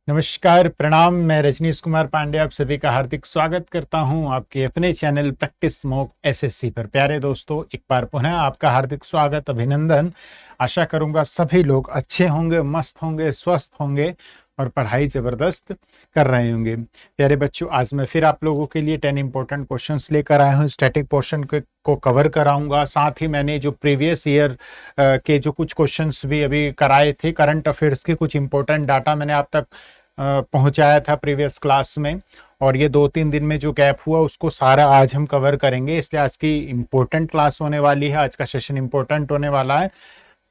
नमस्कार, प्रणाम। मैं रजनीश कुमार पांडे आप सभी का हार्दिक स्वागत करता हूं आपके अपने चैनल प्रैक्टिस मॉक एसएससी पर। प्यारे दोस्तों, एक बार पुनः आपका हार्दिक स्वागत, अभिनंदन। आशा करूंगा सभी लोग अच्छे होंगे, मस्त होंगे, स्वस्थ होंगे और पढ़ाई जबरदस्त कर रहे होंगे। प्यारे बच्चों, आज मैं फिर आप लोगों के लिए 10 इंपॉर्टेंट क्वेश्चंस लेकर आया हूं। स्टैटिक पोर्शन को कवर कराऊंगा। साथ ही मैंने जो प्रीवियस ईयर के जो कुछ क्वेश्चंस भी अभी कराए थे, करंट अफेयर्स के कुछ इंपॉर्टेंट डाटा मैंने आप तक पहुंचाया था प्रीवियस क्लास में, और ये 2-3 दिन में जो गैप हुआ उसको सारा आज हम कवर करेंगे। इसलिए आज की इम्पोर्टेंट क्लास होने वाली है, आज का सेशन इम्पोर्टेंट होने वाला है।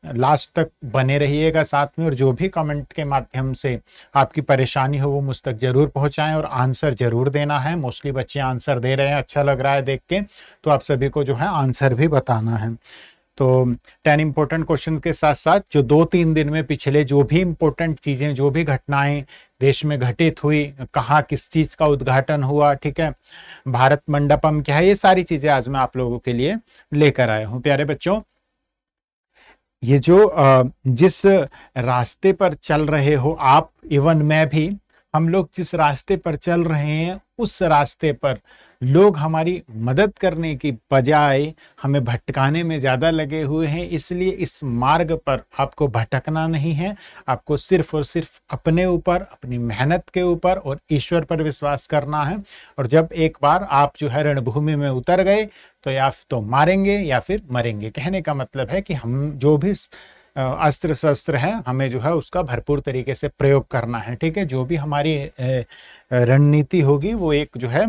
लास्ट तक बने रहिएगा साथ में, और जो भी कमेंट के माध्यम से आपकी परेशानी हो वो मुझ तक जरूर पहुंचाएं और आंसर जरूर देना है। मोस्टली बच्चे आंसर दे रहे हैं, अच्छा लग रहा है देख के, तो आप सभी को जो है आंसर भी बताना है। तो 10 इंपॉर्टेंट क्वेश्चन के साथ साथ जो 2-3 दिन में पिछले जो भी इंपॉर्टेंट चीजें, जो भी घटनाएं देश में घटित हुई, कहाँ किस चीज का उद्घाटन हुआ, ठीक है, भारत मंडपम क्या है, ये सारी चीजें आज मैं आप लोगों के लिए लेकर आया हूं। प्यारे बच्चों, ये जो जिस रास्ते पर चल रहे हो आप, इवन मैं भी, हम लोग जिस रास्ते पर चल रहे हैं उस रास्ते पर लोग हमारी मदद करने की बजाय हमें भटकाने में ज्यादा लगे हुए हैं। इसलिए इस मार्ग पर आपको भटकना नहीं है, आपको सिर्फ और सिर्फ अपने ऊपर, अपनी मेहनत के ऊपर और ईश्वर पर विश्वास करना है। और जब एक बार आप जो है रणभूमि में उतर गए तो या तो मारेंगे या फिर मरेंगे। कहने का मतलब है कि हम जो भी अस्त्र शस्त्र है, हमें जो है उसका भरपूर तरीके से प्रयोग करना है। ठीक है, जो भी हमारी रणनीति होगी वो एक जो है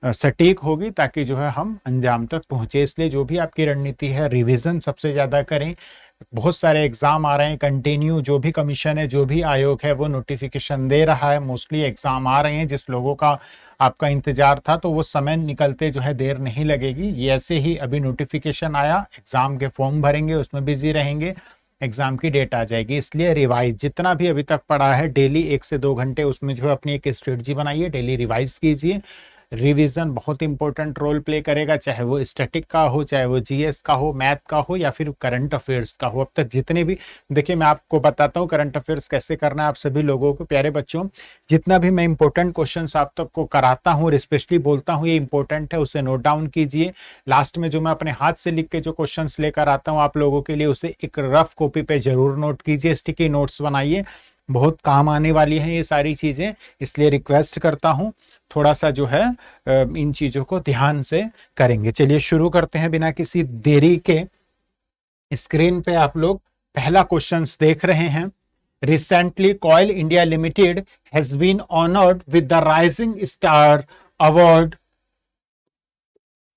सटीक होगी, ताकि जो है हम अंजाम तक पहुंचे। इसलिए जो भी आपकी रणनीति है, रिवीजन सबसे ज्यादा करें। बहुत सारे एग्जाम आ रहे हैं कंटिन्यू, जो भी कमीशन है, जो भी आयोग है वो नोटिफिकेशन दे रहा है। मोस्टली एग्जाम आ रहे हैं, जिस लोगों का आपका इंतजार था तो वो समय निकलते जो है देर नहीं लगेगी। ये ऐसे ही अभी नोटिफिकेशन आया, एग्जाम के फॉर्म भरेंगे, उसमें बिजी रहेंगे, एग्जाम की डेट आ जाएगी। इसलिए रिवाइज जितना भी अभी तक पढ़ा है, डेली 1 से 2 घंटे उसमें जो है अपनी एक स्ट्रेटजी बनाइए, डेली रिवाइज कीजिए। रिवीजन बहुत इंपॉर्टेंट रोल प्ले करेगा, चाहे वो स्टैटिक का हो, चाहे वो जीएस का हो, मैथ का हो, या फिर करंट अफेयर्स का हो। अब तक जितने भी, देखिए मैं आपको बताता हूँ करंट अफेयर्स कैसे करना है आप सभी लोगों को। प्यारे बच्चों, जितना भी मैं इंपॉर्टेंट क्वेश्चन आप तक को कराता हूँ और स्पेशली बोलता हूँ ये इंपॉर्टेंट है, उसे नोट डाउन कीजिए। लास्ट में जो मैं अपने हाथ से लिख के जो क्वेश्चन लेकर आता हूँ आप लोगों के लिए, उसे एक रफ कॉपी पे जरूर नोट कीजिए, स्टिकी नोट्स बनाइए। बहुत काम आने वाली हैं ये सारी चीजें, इसलिए रिक्वेस्ट करता हूं थोड़ा सा जो है इन चीजों को ध्यान से करेंगे। चलिए शुरू करते हैं बिना किसी देरी के। स्क्रीन पे आप लोग पहला क्वेश्चन देख रहे हैं। Recently coal India limited has been honoured with the rising star award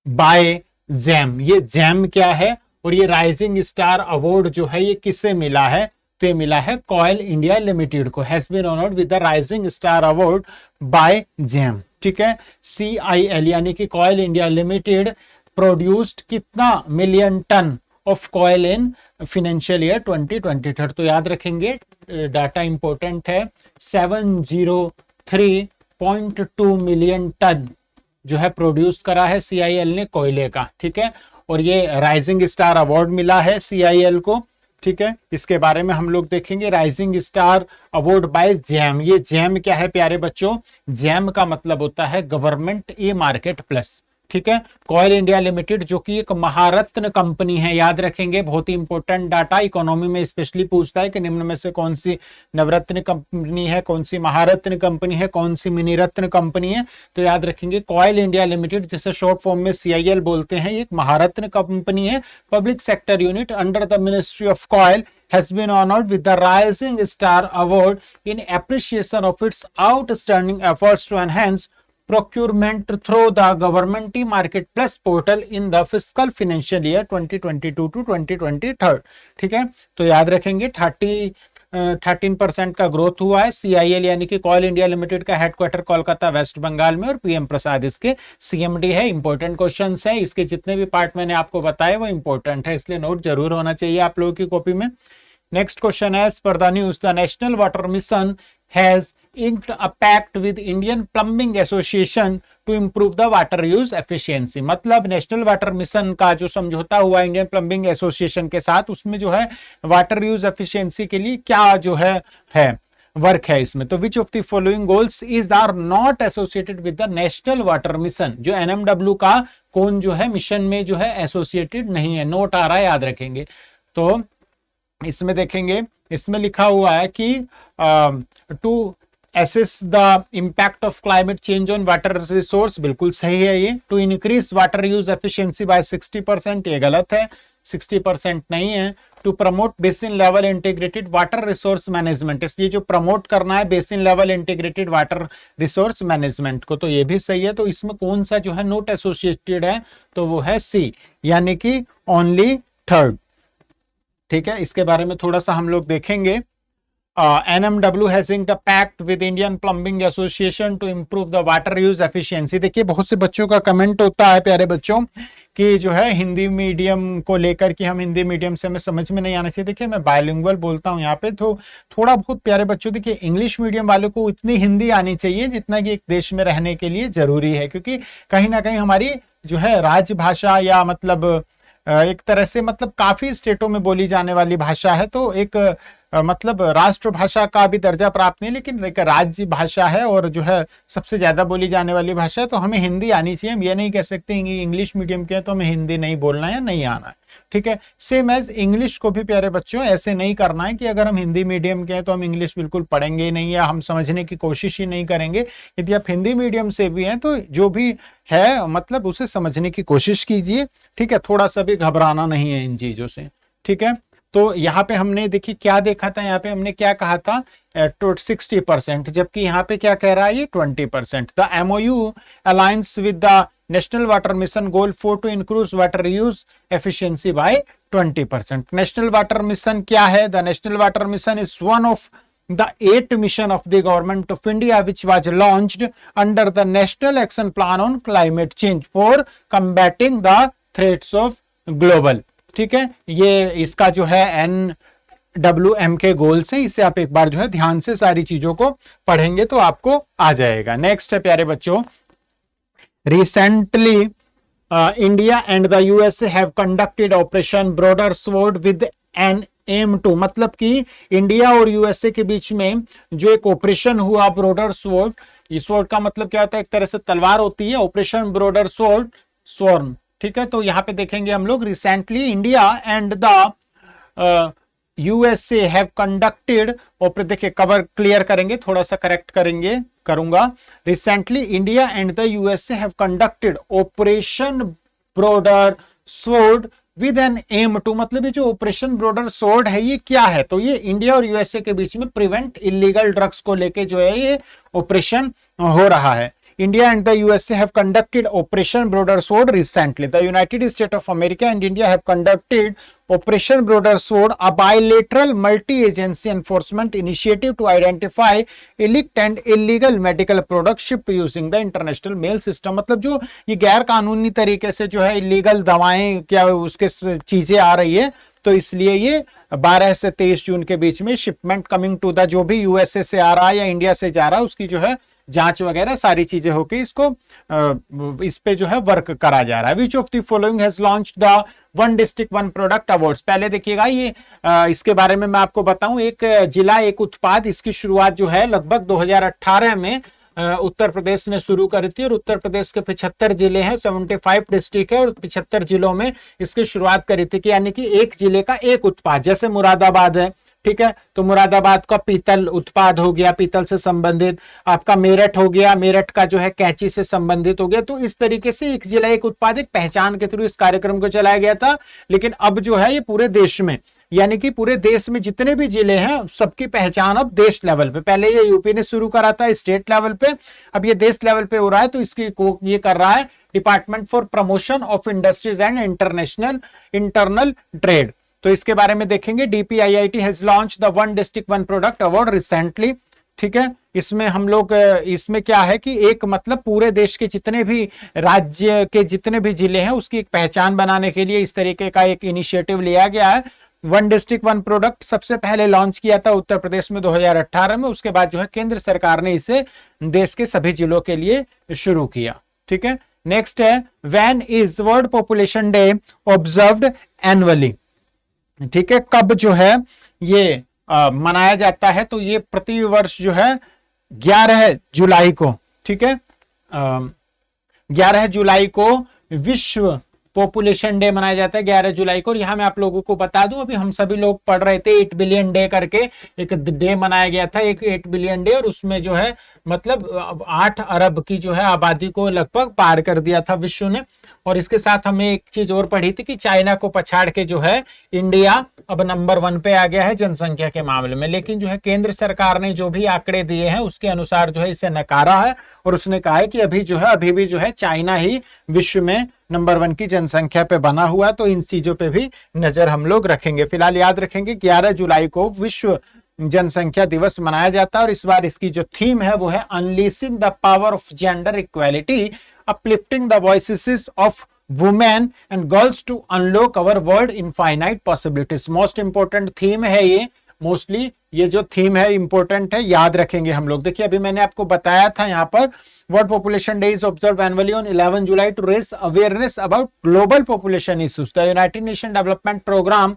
by GEM. ये जैम क्या है और ये राइजिंग स्टार अवार्ड जो है ये किसे मिला है? तो ये मिला है कॉयल इंडिया लिमिटेड को। Has been honoured with the rising star award by GEM. ठीक है, CIL यानी कि कॉयल इंडिया लिमिटेड प्रोड्यूस्ड कितना million ton of coal in financial year 2023। तो याद रखेंगे, डाटा इंपॉर्टेंट है, 703.2 मिलियन टन जो है प्रोड्यूस करा है CIL ने कोयले का। ठीक है, और ये राइजिंग स्टार अवार्ड मिला है CIL को। ठीक है, इसके बारे में हम लोग देखेंगे। Rising star award by GEM. ये जैम क्या है प्यारे बच्चों? जैम का मतलब होता है गवर्नमेंट ई मार्केट प्लस। ठीक है, कॉयल इंडिया लिमिटेड जो कि एक महारत्न कंपनी है, याद रखेंगे, बहुत ही इंपॉर्टेंट डाटा इकोनॉमी में स्पेशली पूछता है कि निम्न में से कौन सी नवरत्न कंपनी है, कौन सी महारत्न कंपनी है, कौन सी मिनीरत्न कंपनी है। तो याद रखेंगे कॉयल इंडिया लिमिटेड, जिसे शॉर्ट फॉर्म में CIL बोलते हैं, एक महारत्न कंपनी है, public sector unit under the ministry of coil, has been honored with the Rising Star Award in appreciation of its outstanding efforts to enhance procurement through the government market plus portal in the fiscal financial year 2022 to 2023। ठीक है, तो याद रखेंगे 13% का growth हुआ है। CIL यानी कि कॉयल इंडिया लिमिटेड का हेडक्वार्टर कोलकाता वेस्ट बंगाल में, और PM प्रसाद इसके CMD है। इंपॉर्टेंट क्वेश्चन है, इसके जितने भी पार्ट मैंने आपको बताए वो इंपॉर्टेंट है, इसलिए नोट जरूर होना चाहिए आप लोगों की कॉपी में। नेक्स्ट क्वेश्चन है, पर the news the national water mission has inked a pact with Indian Plumbing Association to improve the water use efficiency। मतलब नेशनल वाटर मिशन का जो समझौता हुआ इंडियन प्लम्बिंग एसोसिएशन के साथ, उसमें जो है वाटर यूज एफिशिएंसी के लिए क्या जो है वर्क है इसमें। तो which of the following goals is are not associated with the national water mission, जो एनएमडब्ल्यू का कौन जो है मिशन में जो है एसोसिएटेड नहीं है, नोट आ रहा है, याद रखेंगे। तो इसमें देखेंगे, इसमें लिखा हुआ है कि to assess the impact of climate change on water resource, बिल्कुल सही है ये। To increase water use efficiency by 60%, ये गलत है, 60% नहीं है। To promote basin level integrated water resource management, इसलिए जो प्रमोट करना है basin level integrated water resource management को, तो ये भी सही है। तो इसमें कौन सा जो है नोट एसोसिएटेड है, तो वो है सी, यानी कि ओनली थर्ड। ठीक है, इसके बारे में थोड़ा सा हम लोग देखेंगे। NMW has inked a pact with Indian Plumbing Association to improve the water use efficiency। देखिए बहुत से बच्चों का कमेंट होता है प्यारे बच्चों कि जो है हिंदी मीडियम को लेकर कि हम हिंदी मीडियम से हमें समझ में नहीं आना चाहिए। देखिए मैं बायलिंगुअल बोलता हूँ यहाँ पे, तो थोड़ा बहुत प्यारे बच्चों देखिए इंग्लिश मीडियम वालों को इतनी हिंदी आनी चाहिए जितना कि एक देश में रहने के लिए जरूरी है, क्योंकि कहीं ना कहीं हमारी जो है राजभाषा या मतलब एक तरह से मतलब काफी स्टेटों में बोली जाने वाली भाषा है। तो एक मतलब राष्ट्रभाषा का भी दर्जा प्राप्त नहीं, लेकिन एक राज्य भाषा है और जो है सबसे ज्यादा बोली जाने वाली भाषा है। तो हमें हिंदी आनी चाहिए, हम ये नहीं कह सकते इंग्लिश मीडियम के हैं तो हमें हिंदी नहीं बोलना है या नहीं आना है। ठीक है, सेम एज इंग्लिश को भी प्यारे बच्चों ऐसे नहीं करना है कि अगर हम हिंदी मीडियम के हैं तो हम इंग्लिश बिल्कुल पढ़ेंगे ही नहीं या हम समझने की कोशिश ही नहीं करेंगे। यदि आप हिंदी मीडियम से भी हैं तो जो भी है मतलब उसे समझने की कोशिश कीजिए। ठीक है, थोड़ा सा भी घबराना नहीं है इन चीजों से। ठीक है, तो यहाँ पे हमने देखिए क्या देखा था, यहाँ पे हमने क्या कहा था 60%, जबकि यहाँ पे क्या कह रहा है ये 20%। The MOU alliance with the national water mission goal 4 to increase water use efficiency by 20%। National water mission क्या है? The national water mission is one of the 8th mission of the government of India which was launched under the National Action Plan on Climate Change for combating the threats of global। ठीक है, ये इसका जो है NWM के goals है, इसे आप एक बार जो है ध्यान से सारी चीजों को पढ़ेंगे तो आपको आ जाएगा। नेक्स्ट है प्यारे बच्चों, recently India and the USA have conducted operation broader sword with N M two, मतलब कि इंडिया और USA के बीच में जो एक ऑपरेशन हुआ ब्रॉडर स्वॉर्ड, इस स्वॉर्ड का मतलब क्या होता है? एक तरह से तलवार होती है, ऑपरेशन ब्रॉडर स्वॉर्ड स्वॉर्न। ठीक है, तो यहां पे देखेंगे हम लोग recently India and the USA have conducted, और देखिए कवर क्लियर करेंगे, थोड़ा सा करेक्ट करूंगा। Recently India and the USA have conducted operation broader sword with N M two, मतलब ये जो ऑपरेशन ब्रॉडर स्वॉर्ड है ये क्या है? तो ये इंडिया और USA के बीच में प्रिवेंट इलीगल ड्रग्स को लेके जो है ये ऑपरेशन हो रहा है। India and the USA have conducted Operation Broader Sword recently. The United States of America and India have conducted Operation Broader Sword, a bilateral multi-agency enforcement initiative to identify illicit and illegal medical products shipped using the international mail system। मतलब जो ये गैर कानूनी तरीके से जो है illegal दवाएं क्या उसके चीजें आ रही है, तो इसलिए ये 12 से 23 जून के बीच में शिपमेंट कमिंग टू द, जो भी USA से आ रहा है या इंडिया से जा रहा है उसकी जो है जांच वगैरह सारी चीजें होके इसको इस पे जो है वर्क करा जा रहा है। विच of the following has launched the one district one product awards. पहले देखिएगा ये इसके बारे में मैं आपको बताऊं, एक जिला एक उत्पाद, इसकी शुरुआत जो है लगभग 2018 में उत्तर प्रदेश ने शुरू करी थी, और उत्तर प्रदेश के 75 जिले हैं, 75 डिस्ट्रिक्ट है और 75 जिलों में इसकी शुरुआत करी थी कि यानी कि एक जिले का एक उत्पाद, जैसे मुरादाबाद है। ठीक है, तो मुरादाबाद का पीतल उत्पाद हो गया, पीतल से संबंधित, आपका मेरठ हो गया, मेरठ का जो है कैंची से संबंधित हो गया। तो इस तरीके से एक जिला एक उत्पाद एक पहचान के थ्रू इस कार्यक्रम को चलाया गया था। लेकिन अब जो है ये पूरे देश में, यानी कि पूरे देश में जितने भी जिले हैं सबकी पहचान अब देश लेवल पे, पहले ये यूपी ने शुरू करा था स्टेट लेवल पे, अब ये देश लेवल पे हो रहा है। तो इसकी ये कर रहा है department for promotion of industries and internal trade. तो इसके बारे में देखेंगे, DPIIT has launch the one district one product award recently. ठीक है, इसमें हम लोग इसमें क्या है कि एक मतलब पूरे देश के जितने भी राज्य के जितने भी जिले हैं उसकी एक पहचान बनाने के लिए इस तरीके का एक इनिशिएटिव लिया गया है। वन डिस्ट्रिक्ट वन प्रोडक्ट सबसे पहले लॉन्च किया था उत्तर प्रदेश में 2018 में, उसके बाद जो है केंद्र सरकार ने इसे देश के सभी जिलों के लिए शुरू किया। ठीक है, नेक्स्ट है, when is world population day observed annually. ठीक है, कब जो है ये मनाया जाता है, तो ये प्रति वर्ष जो है 11 जुलाई को, ठीक है, 11 जुलाई को विश्व पॉपुलेशन डे मनाया जाता है 11 जुलाई को। और यहां मैं आप लोगों को बता दूं, अभी हम सभी लोग पढ़ रहे थे 8 बिलियन डे करके एक डे मनाया गया था, एक 8 बिलियन डे, और उसमें जो है मतलब 8 अरब की जो है आबादी को लगभग पार कर दिया था विश्व ने। और इसके साथ हमें एक चीज और पढ़ी थी कि चाइना को पछाड़ के जो है इंडिया अब नंबर 1 पे आ गया है जनसंख्या के मामले में। लेकिन जो है केंद्र सरकार ने जो भी आंकड़े दिए हैं उसके अनुसार जो है इसे नकारा है, और उसने कहा है कि अभी भी जो है चाइना ही विश्व में नंबर 1 की जनसंख्या पे बना हुआ है। तो इन चीजों पे भी नजर हम लोग रखेंगे। फिलहाल याद रखेंगे 11 जुलाई को विश्व जनसंख्या दिवस मनाया जाता है, और इस बार इसकी जो थीम है वो है unleashing the power of gender equality, uplifting the voices of women and girls to unlock our world infinite possibilities। Most important theme है ये, मोस्टली ये जो थीम है इंपॉर्टेंट है, याद रखेंगे हम लोग। देखिए अभी मैंने आपको बताया था यहाँ पर world population day is observe annually on 11 July to raise awareness about global population issues. The united nation development programme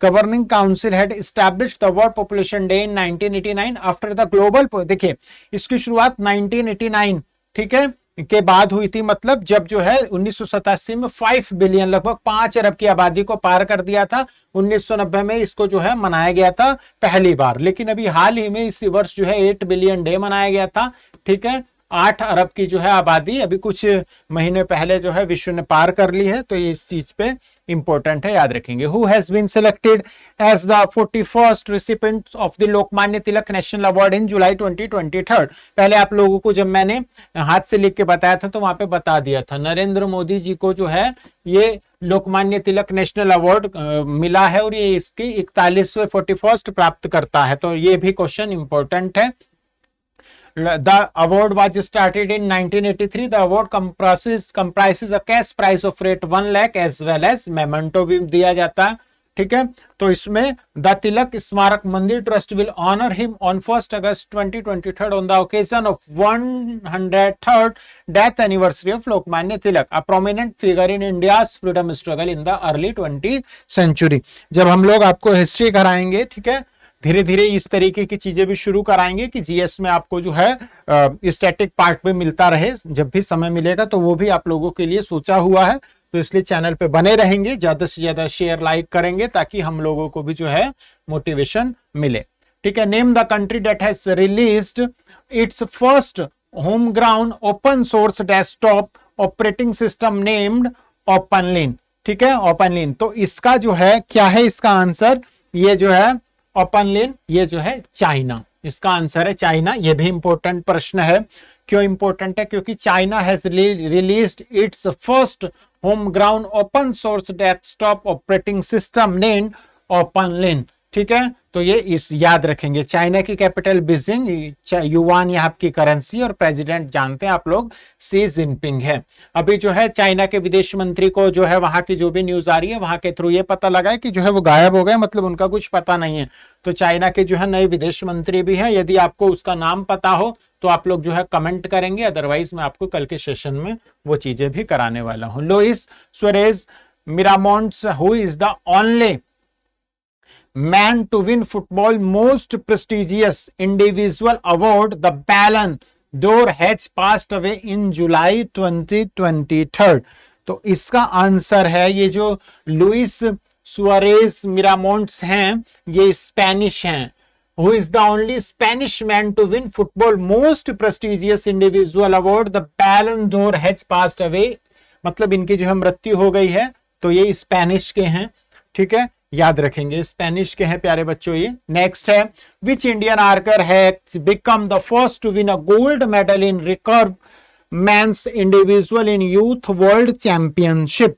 governing council had established the world population day in 1989 after the global, देखिए इसकी शुरुआत 1989, ठीक है, के बाद हुई थी, मतलब जब जो है 1987 में 5 बिलियन लगभग 5 अरब की आबादी को पार कर दिया था। 1990 में इसको जो है मनाया गया था पहली बार, लेकिन अभी हाल ही में इसी वर्ष जो है 8 बिलियन डे मनाया गया था, ठीक है। 8 अरब की जो है आबादी अभी कुछ महीने पहले जो है विश्व ने पार कर ली है, तो ये इस चीज पे इंपॉर्टेंट है, याद रखेंगे। Who has been selected as the 41st recipient of the Lokmanya Tilak national award in July 2023। पहले आप लोगों को जब मैंने हाथ से लिख के बताया था तो वहां पे बता दिया था, नरेंद्र मोदी जी को जो है ये लोकमान्य तिलक नेशनल अवार्ड मिला है, और ये इसकी 41वें 41st प्राप्त करता है, तो ये भी क्वेश्चन इंपॉर्टेंट है। The award was started in 1983. The award comprises a cash prize of rate 1 lakh as well as memento भी दिया जाता है, ठीक है। तो इसमें the Tilak Smarak Mandir trust will honour him on 1 August 2023 on the occasion of 103rd death anniversary of Lokmanya Tilak, a prominent figure in India's freedom struggle in the early 20th century. जब हम लोग आपको हिस्ट्री कराएंगे, ठीक है, धीरे धीरे इस तरीके की चीजें भी शुरू कराएंगे कि जीएस में आपको जो है स्टैटिक पार्ट भी मिलता रहे, जब भी समय मिलेगा तो वो भी आप लोगों के लिए सोचा हुआ है। तो इसलिए चैनल पे बने रहेंगे, ज्यादा से ज्यादा शेयर लाइक करेंगे ताकि हम लोगों को भी जो है मोटिवेशन मिले, ठीक है। Name the country that has released its first home ground open source desktop operating system named OpenKylin, ठीक है, ओपनलिन। तो इसका जो है क्या है, इसका आंसर ये जो है ओपनलिन, ये जो है चाइना, इसका आंसर है चाइना। ये भी इंपॉर्टेंट प्रश्न है। क्यों इंपॉर्टेंट है? क्योंकि China has released its first home ground open source desktop operating system named OpenKylin, ठीक है। तो ये इस याद रखेंगे। चाइना की कैपिटल बीजिंग, युआन यहाँ की करेंसी, और प्रेसिडेंट जानते हैं आप लोग शी जिनपिंग है। अभी जो है चाइना के विदेश मंत्री को जो है वहां की जो भी न्यूज आ रही है वहां के थ्रू ये पता लगा है कि जो है वो गायब हो गए, मतलब उनका कुछ पता नहीं है। तो चाइना के जो है नए विदेश मंत्री भी है, यदि आपको उसका नाम पता हो तो आप लोग जो है कमेंट करेंगे, अदरवाइज मैं आपको कल के सेशन में वो चीजें भी कराने वाला हूं। Luis Suarez Miramontes, who is the only man to win football most prestigious individual award, the Ballon d'Or, has passed away in July 2023। तो इसका आंसर है ये जो लुइस सुआरेज मिरामोंट्स हैं, ये स्पेनिश हैं। Who is the only Spanish man to win football most prestigious individual award, the Ballon d'Or, has passed away। मतलब इनकी जो है मृत्यु हो गई है, तो ये स्पेनिश के हैं, ठीक है, याद रखेंगे स्पेनिश के हैं प्यारे बच्चों ये। नेक्स्ट है, which Indian archer has become the first to win a gold medal in recurve men's individual in youth world championship,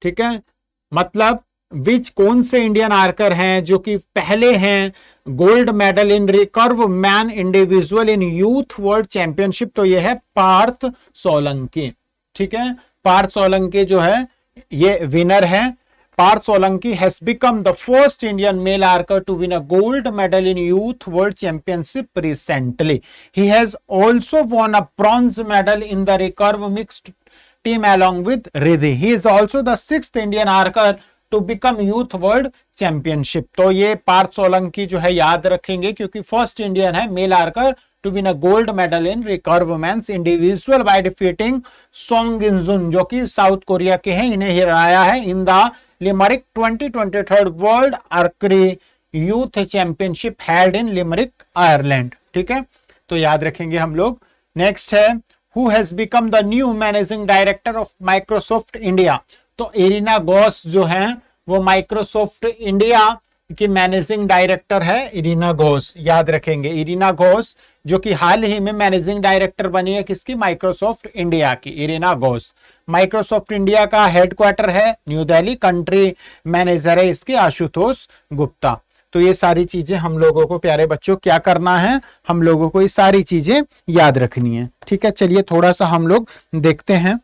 ठीक है। मतलब विच कौन से इंडियन आर्कर हैं जो कि पहले हैं gold medal in recurve man individual in youth world championship, तो ये है पार्थ सोलंकी, ठीक है। पार्थ सोलंकी जो है ये विनर है। Parth Solanki has become the first Indian male archer to win a gold medal in Youth World Championship recently. He has also won a bronze medal in the recurve mixed team along with Riddhi. He is also the 6th Indian archer to become youth world championship. तो ये पार्थ सोलंकी जो है याद रखेंगे, क्योंकि first Indian है male archer to win a gold medal in recurve women's individual by defeating Song Injun, जो कि साउथ कोरिया के हैं, इन्हें हराया है in the Limerick 2023 world archery youth championship held in Limerick Ireland. ठीक है, तो याद रखेंगे हम लोग। नेक्स्ट है who has become the new managing director of Microsoft India. तो इरिना घोष जो है वो माइक्रोसॉफ्ट इंडिया की मैनेजिंग डायरेक्टर है, इरिना घोष, याद रखेंगे। इरिना घोष जो कि हाल ही में मैनेजिंग डायरेक्टर बनी है किसकी, माइक्रोसॉफ्ट इंडिया की, इरिना घोष। माइक्रोसॉफ्ट इंडिया का हेडक्वार्टर है न्यू दिल्ली, कंट्री मैनेजर है इसके आशुतोष गुप्ता। तो ये सारी चीजें हम लोगों को प्यारे बच्चों क्या करना है, हम लोगों को ये सारी चीजें याद रखनी है। ठीक है, चलिए थोड़ा सा हम लोग देखते हैं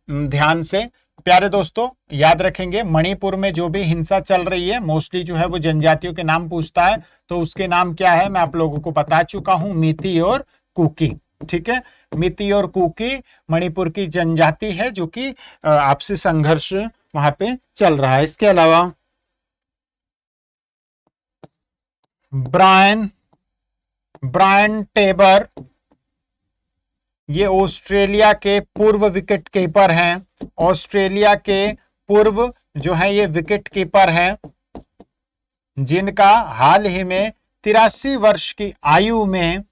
ध्यान से। प्यारे दोस्तों याद रखेंगे, मणिपुर में जो भी हिंसा चल रही है मोस्टली जो है वो जनजातियों के नाम पूछता है, तो उसके नाम क्या है मैं आप लोगों को बता चुका हूं, मिती और कुकी। ठीक है, मिती और कुकी मणिपुर की जनजाति है जो कि आपसी संघर्ष वहां पे चल रहा है। इसके अलावा ब्रायन टेबर ये ऑस्ट्रेलिया के पूर्व विकेट कीपर हैं, ऑस्ट्रेलिया के पूर्व जो है ये विकेट कीपर हैं, जिनका हाल ही में 83 वर्ष की आयु में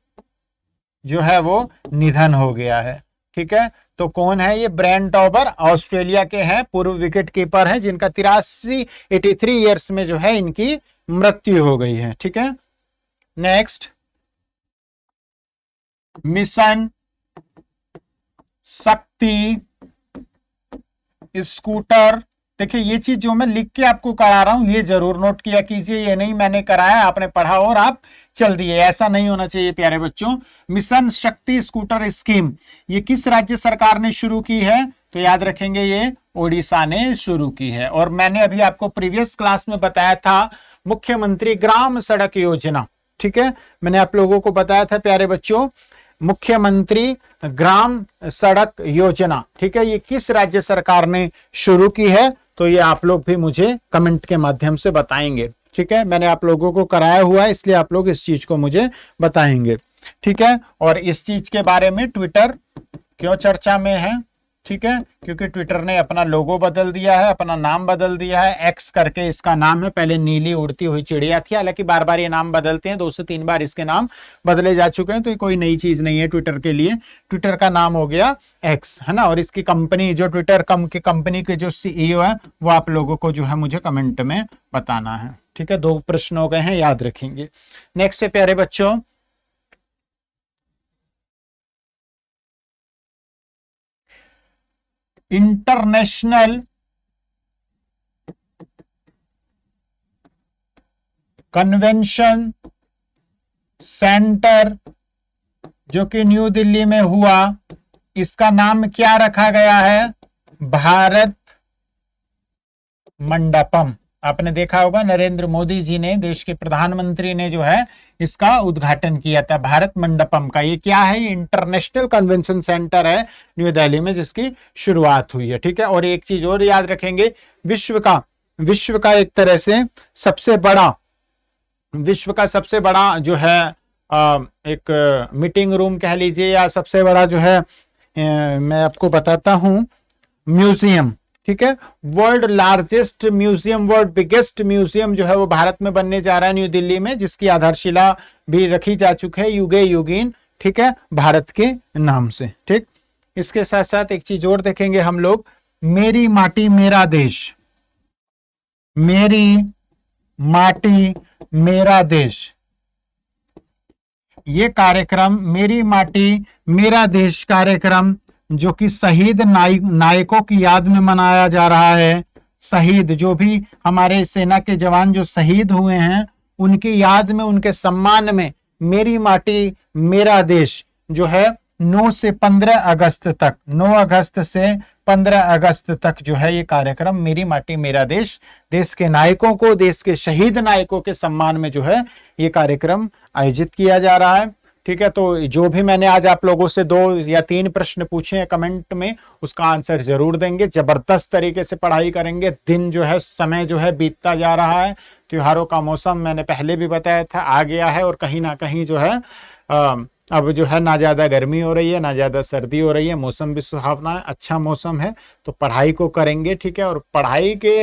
जो है वो निधन हो गया है। ठीक है, तो कौन है ये, ब्रायन टॉबर ऑस्ट्रेलिया के हैं, पूर्व विकेट कीपर हैं, जिनका 83 ईयर्स में जो है इनकी मृत्यु हो गई है। ठीक है, नेक्स्ट मिशन शक्ति स्कूटर। देखिए ये चीज जो मैं लिख के आपको करा रहा हूं ये जरूर नोट किया कीजिए, ये नहीं मैंने कराया आपने पढ़ा और आप चल दिए, ऐसा नहीं होना चाहिए प्यारे बच्चों। मिशन शक्ति स्कूटर स्कीम ये किस राज्य सरकार ने शुरू की है, तो याद रखेंगे ये ओडिशा ने शुरू की है। और मैंने अभी आपको प्रीवियस क्लास में बताया था मुख्यमंत्री ग्राम सड़क योजना। ठीक है, मैंने आप लोगों को बताया था प्यारे बच्चों मुख्यमंत्री ग्राम सड़क योजना। ठीक है, ये किस राज्य सरकार ने शुरू की है, तो ये आप लोग भी मुझे कमेंट के माध्यम से बताएंगे। ठीक है, मैंने आप लोगों को कराया हुआ है इसलिए आप लोग इस चीज को मुझे बताएंगे। ठीक है, और इस चीज के बारे में ट्विटर क्यों चर्चा में है, ठीक है, क्योंकि ट्विटर ने अपना लोगो बदल दिया है, अपना नाम बदल दिया है, एक्स करके इसका नाम है, पहले नीली उड़ती हुई चिड़िया थी, हालांकि बार बार ये नाम बदलते हैं, 2 से 3 बार इसके नाम बदले जा चुके हैं, तो ये कोई नई चीज नहीं है ट्विटर के लिए। ट्विटर का नाम हो गया एक्स, है ना, और इसकी कंपनी जो ट्विटर कंपनी के जो CEO है वो आप लोगों को जो है मुझे कमेंट में बताना है। ठीक है, 2 प्रश्न हो गए हैं, याद रखेंगे। नेक्स्ट है प्यारे बच्चों इंटरनेशनल कन्वेंशन सेंटर जो कि न्यू दिल्ली में हुआ, इसका नाम क्या रखा गया है, भारत मंडपम। आपने देखा होगा नरेंद्र मोदी जी ने, देश के प्रधानमंत्री ने जो है इसका उद्घाटन किया था, भारत मंडपम का। ये क्या है, ये इंटरनेशनल कन्वेंशन सेंटर है न्यू दिल्ली में जिसकी शुरुआत हुई है। ठीक है, और एक चीज और याद रखेंगे, विश्व का एक तरह से सबसे बड़ा जो है एक मीटिंग रूम कह लीजिए, या सबसे बड़ा जो है मैं आपको बताता हूं म्यूजियम। ठीक है, world largest museum, world biggest museum जो है वो भारत में बनने जा रहा है न्यू दिल्ली में, जिसकी आधारशिला भी रखी जा चुकी है युगे युगीन। ठीक है, भारत के नाम से। ठीक, इसके साथ साथ एक चीज और देखेंगे हम लोग, मेरी माटी मेरा देश, मेरी माटी मेरा देश, ये कार्यक्रम मेरी माटी मेरा देश कार्यक्रम जो कि शहीद नायकों की याद में मनाया जा रहा है। शहीद जो भी हमारे सेना के जवान जो शहीद हुए हैं उनकी याद में, उनके सम्मान में मेरी माटी मेरा देश जो है 9 से 15 अगस्त तक, 9 अगस्त से 15 अगस्त तक जो है ये कार्यक्रम मेरी माटी मेरा देश, देश के नायकों को, देश के शहीद नायकों के सम्मान में जो है ये कार्यक्रम आयोजित किया जा रहा है। ठीक है, तो जो भी मैंने आज आप लोगों से 2 या 3 प्रश्न पूछे हैं कमेंट में, उसका आंसर जरूर देंगे। जबरदस्त तरीके से पढ़ाई करेंगे। दिन जो है, समय जो है बीतता जा रहा है। त्योहारों का मौसम मैंने पहले भी बताया था आ गया है, और कहीं ना कहीं जो है अब जो है ना ज़्यादा गर्मी हो रही है ना ज़्यादा सर्दी हो रही है, मौसम भी सुहावना है, अच्छा मौसम है। तो पढ़ाई को करेंगे, ठीक है। और पढ़ाई के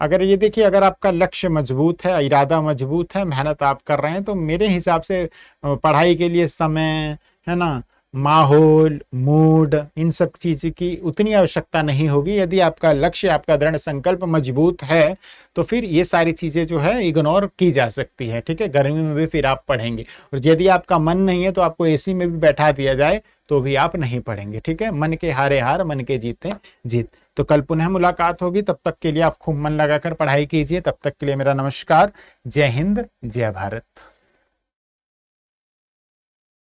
अगर ये देखिए, अगर आपका लक्ष्य मजबूत है, इरादा मजबूत है, मेहनत आप कर रहे हैं, तो मेरे हिसाब से पढ़ाई के लिए समय, है ना, माहौल, मूड, इन सब चीज़ की उतनी आवश्यकता नहीं होगी। यदि आपका लक्ष्य, आपका दृढ़ संकल्प मजबूत है, तो फिर ये सारी चीज़ें जो है इग्नोर की जा सकती है, ठीक है। गर्मी में भी फिर आप पढ़ेंगे। और यदि आपका मन नहीं है तो आपको एसी में भी बैठा दिया जाए तो भी आप नहीं पढ़ेंगे, ठीक है। मन के हारे हार, मन के जीते जीत। तो कल पुनः मुलाकात होगी, तब तक के लिए आप खूब मन लगाकर पढ़ाई कीजिए। तब तक के लिए मेरा नमस्कार। जय हिंद, जय भारत।